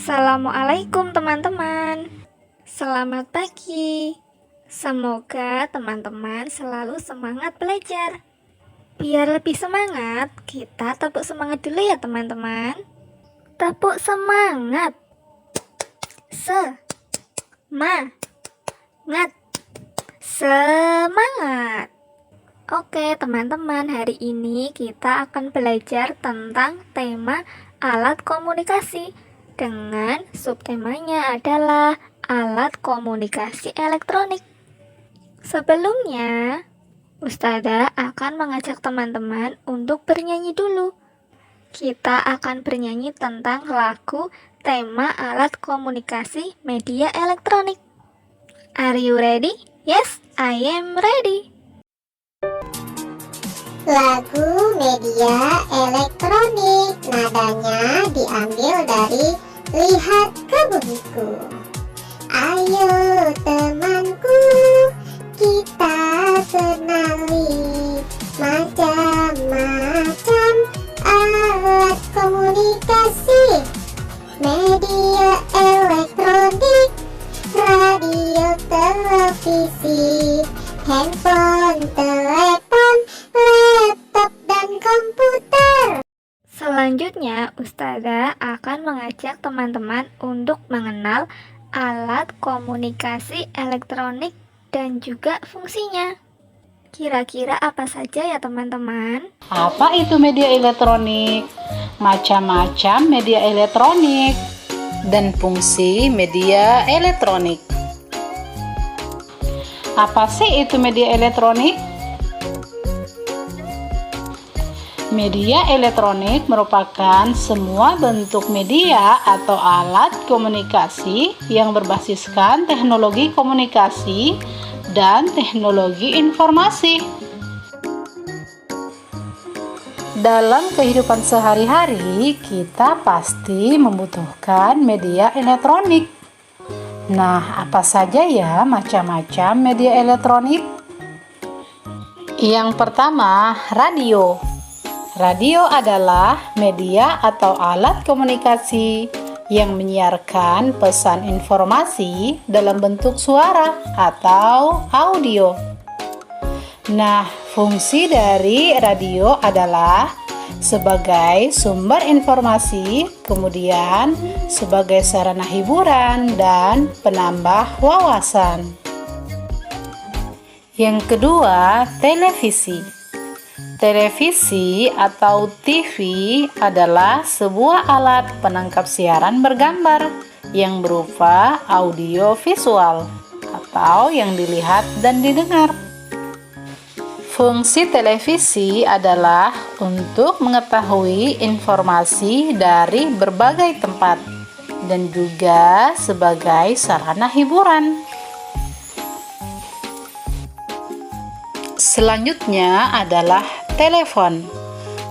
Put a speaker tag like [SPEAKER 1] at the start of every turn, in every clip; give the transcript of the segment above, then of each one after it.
[SPEAKER 1] Assalamualaikum teman-teman. Selamat pagi. Semoga teman-teman selalu semangat belajar. Biar lebih semangat, kita tepuk semangat dulu ya teman-teman. Tepuk semangat. Semangat. Semangat. Oke teman-teman, hari ini kita akan belajar tentang tema alat komunikasi. Dengan subtemanya adalah alat komunikasi elektronik. Sebelumnya, Ustazah akan mengajak teman-teman untuk bernyanyi dulu. Kita akan bernyanyi tentang lagu tema alat komunikasi media elektronik. Are you ready? Yes, I am ready.
[SPEAKER 2] Lagu media elektronik, nadanya diambil dari Lihat ke Bumiku. Ayo temanku, kita kenali macam-macam alat komunikasi. Media elektronik, radio, televisi, handphone, telepon, laptop, dan komputer.
[SPEAKER 1] Selanjutnya, Ustazah akan mengajak teman-teman untuk mengenal alat komunikasi elektronik dan juga fungsinya. Kira-kira apa saja ya teman-teman?
[SPEAKER 3] Apa itu media elektronik? Macam-macam media elektronik dan fungsi media elektronik. Apa sih itu media elektronik? Media elektronik merupakan semua bentuk media atau alat komunikasi yang berbasiskan teknologi komunikasi dan teknologi informasi. Dalam kehidupan sehari-hari, kita pasti membutuhkan media elektronik. Nah, apa saja ya macam-macam media elektronik? Yang pertama, radio. Radio adalah media atau alat komunikasi yang menyiarkan pesan informasi dalam bentuk suara atau audio. Nah, fungsi dari radio adalah sebagai sumber informasi, kemudian sebagai sarana hiburan dan penambah wawasan. Yang kedua, televisi. Televisi atau TV adalah sebuah alat penangkap siaran bergambar yang berupa audio visual atau yang dilihat dan didengar. Fungsi televisi adalah untuk mengetahui informasi dari berbagai tempat dan juga sebagai sarana hiburan. Selanjutnya adalah telepon.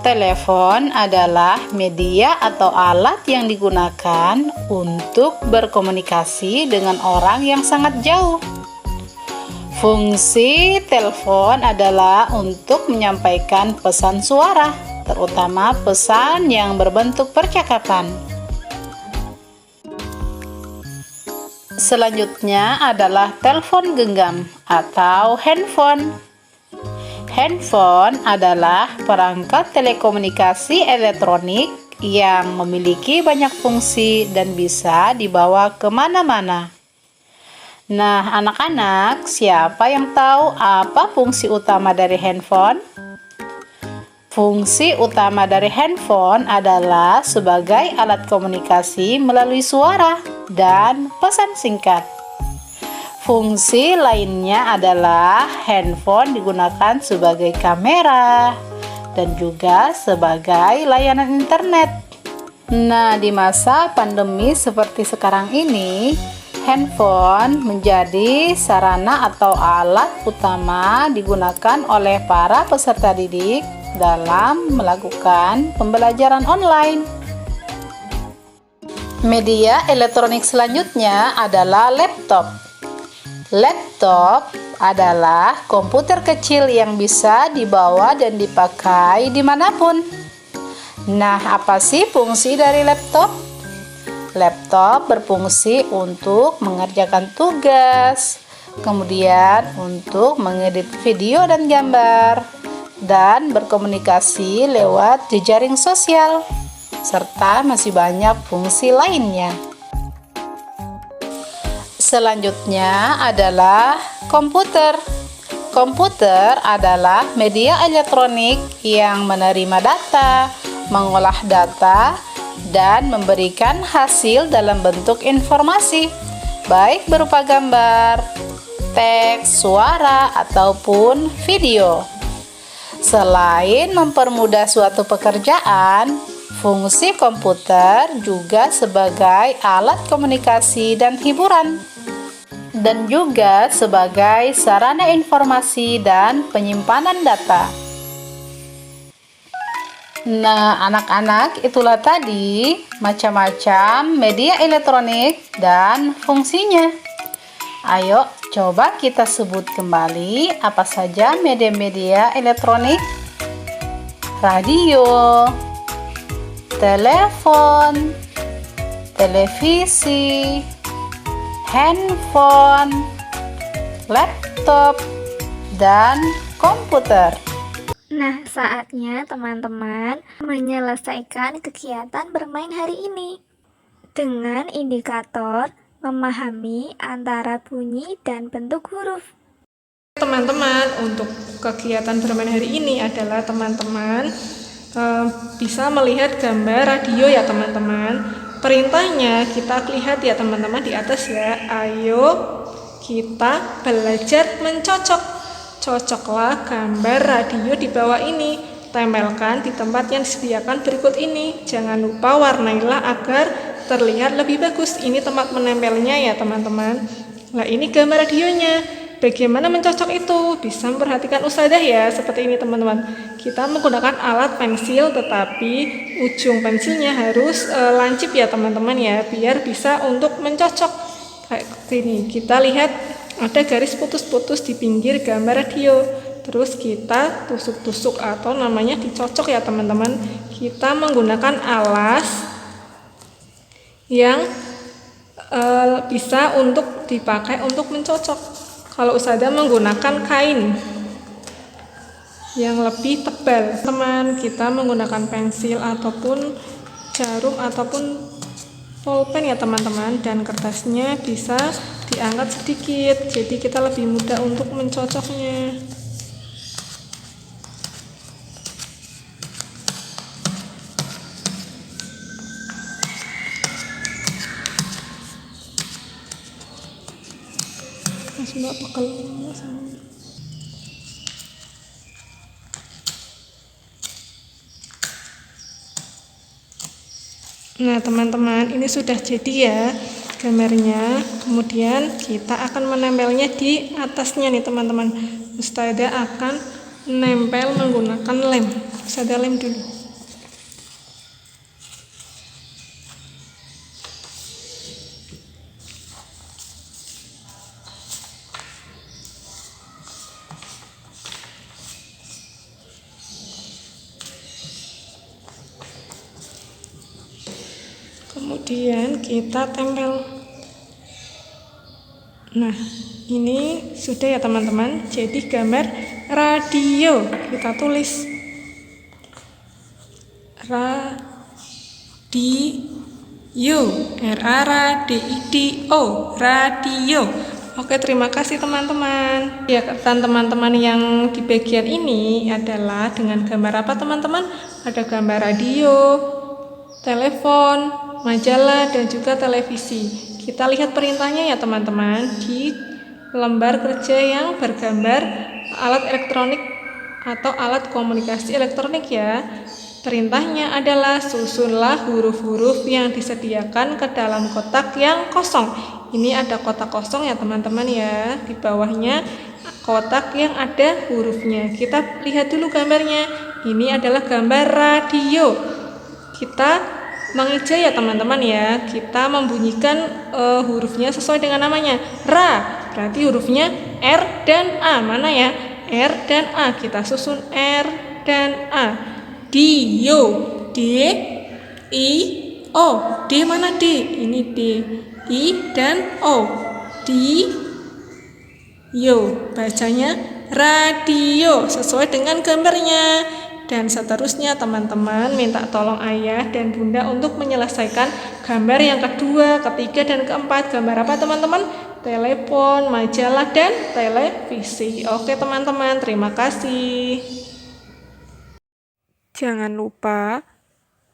[SPEAKER 3] Telepon adalah media atau alat yang digunakan untuk berkomunikasi dengan orang yang sangat jauh. Fungsi telepon adalah untuk menyampaikan pesan suara, terutama pesan yang berbentuk percakapan. Selanjutnya adalah telepon genggam atau handphone. Handphone adalah perangkat telekomunikasi elektronik yang memiliki banyak fungsi dan bisa dibawa kemana-mana. Nah, anak-anak, siapa yang tahu apa fungsi utama dari handphone? Fungsi utama dari handphone adalah sebagai alat komunikasi melalui suara dan pesan singkat. Fungsi lainnya adalah handphone digunakan sebagai kamera dan juga sebagai layanan internet. Nah, di masa pandemi seperti sekarang ini, handphone menjadi sarana atau alat utama digunakan oleh para peserta didik dalam melakukan pembelajaran online. Media elektronik selanjutnya adalah laptop. Laptop adalah komputer kecil yang bisa dibawa dan dipakai dimanapun. Nah, apa sih fungsi dari laptop? Laptop berfungsi untuk mengerjakan tugas, kemudian untuk mengedit video dan gambar, dan berkomunikasi lewat jejaring sosial, serta masih banyak fungsi lainnya. Selanjutnya adalah komputer. Komputer adalah media elektronik yang menerima data, mengolah data, dan memberikan hasil dalam bentuk informasi, baik berupa gambar, teks, suara, ataupun video. Selain mempermudah suatu pekerjaan, fungsi komputer juga sebagai alat komunikasi dan hiburan, dan juga sebagai sarana informasi dan penyimpanan data. Nah, anak-anak, itulah tadi macam-macam media elektronik dan fungsinya. Ayo, coba kita sebut kembali apa saja media-media elektronik. Radio, telepon, televisi, handphone, laptop, dan komputer.
[SPEAKER 1] Nah, saatnya teman-teman menyelesaikan kegiatan bermain hari ini dengan indikator memahami antara bunyi dan bentuk huruf.
[SPEAKER 4] Teman-teman, untuk kegiatan bermain hari ini adalah teman-teman bisa melihat gambar radio ya teman-teman. Perintahnya kita lihat ya teman-teman di atas ya. Ayo kita belajar mencocok. Cocoklah gambar radio di bawah ini. Tempelkan di tempat yang disediakan berikut ini. Jangan lupa warnailah agar terlihat lebih bagus. Ini tempat menempelnya ya teman-teman. Nah, ini gambar radionya. Bagaimana mencocok itu? Bisa memperhatikan ustadzah ya, seperti ini teman-teman. Kita menggunakan alat pensil, tetapi ujung pensilnya harus lancip ya teman-teman ya, biar bisa untuk mencocok. Kayak gini, kita lihat ada garis putus-putus di pinggir gambar radio. Terus kita tusuk-tusuk atau namanya dicocok ya teman-teman. Kita menggunakan alas yang bisa untuk dipakai untuk mencocok. Kalau ustadzah menggunakan kain yang lebih tebal. Teman, kita menggunakan pensil ataupun jarum ataupun pulpen ya teman-teman, dan kertasnya bisa diangkat sedikit, jadi kita lebih mudah untuk mencocoknya. Mbak pegel. Nah teman-teman, ini sudah jadi ya gambarnya. Kemudian kita akan menempelnya di atasnya nih teman-teman. Ustadzah akan menempel menggunakan lem. Ustadzah lem dulu. Kemudian kita tempel. Nah, ini sudah ya teman-teman. Jadi gambar radio. Kita tulis radio, R-A-D-I-D-O, radio. Oke, terima kasih teman-teman. Ya, dan teman-teman yang di bagian ini adalah dengan gambar apa teman-teman? Ada gambar radio, telepon, majalah, dan juga televisi. Kita lihat perintahnya ya teman-teman di lembar kerja yang bergambar alat elektronik atau alat komunikasi elektronik ya. Perintahnya adalah susunlah huruf-huruf yang disediakan ke dalam kotak yang kosong. Ini ada kotak kosong ya teman-teman ya. Di bawahnya kotak yang ada hurufnya. Kita lihat dulu gambarnya. Ini adalah gambar radio. Kita mengeja ya teman-teman ya. Kita membunyikan hurufnya sesuai dengan namanya. Ra, berarti hurufnya R dan A. Mana ya? R dan A. Kita susun R dan A. Dio, D, I, O, D, D mana D? Ini D. I dan O. Di yo. Bacanya radio sesuai dengan gambarnya. Dan seterusnya teman-teman minta tolong ayah dan bunda untuk menyelesaikan gambar yang kedua, ketiga, dan keempat. Gambar apa teman-teman? Telepon, majalah, dan televisi. Oke teman-teman, terima kasih. Jangan lupa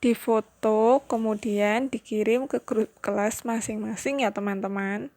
[SPEAKER 4] difoto kemudian dikirim ke grup kelas masing-masing ya teman-teman.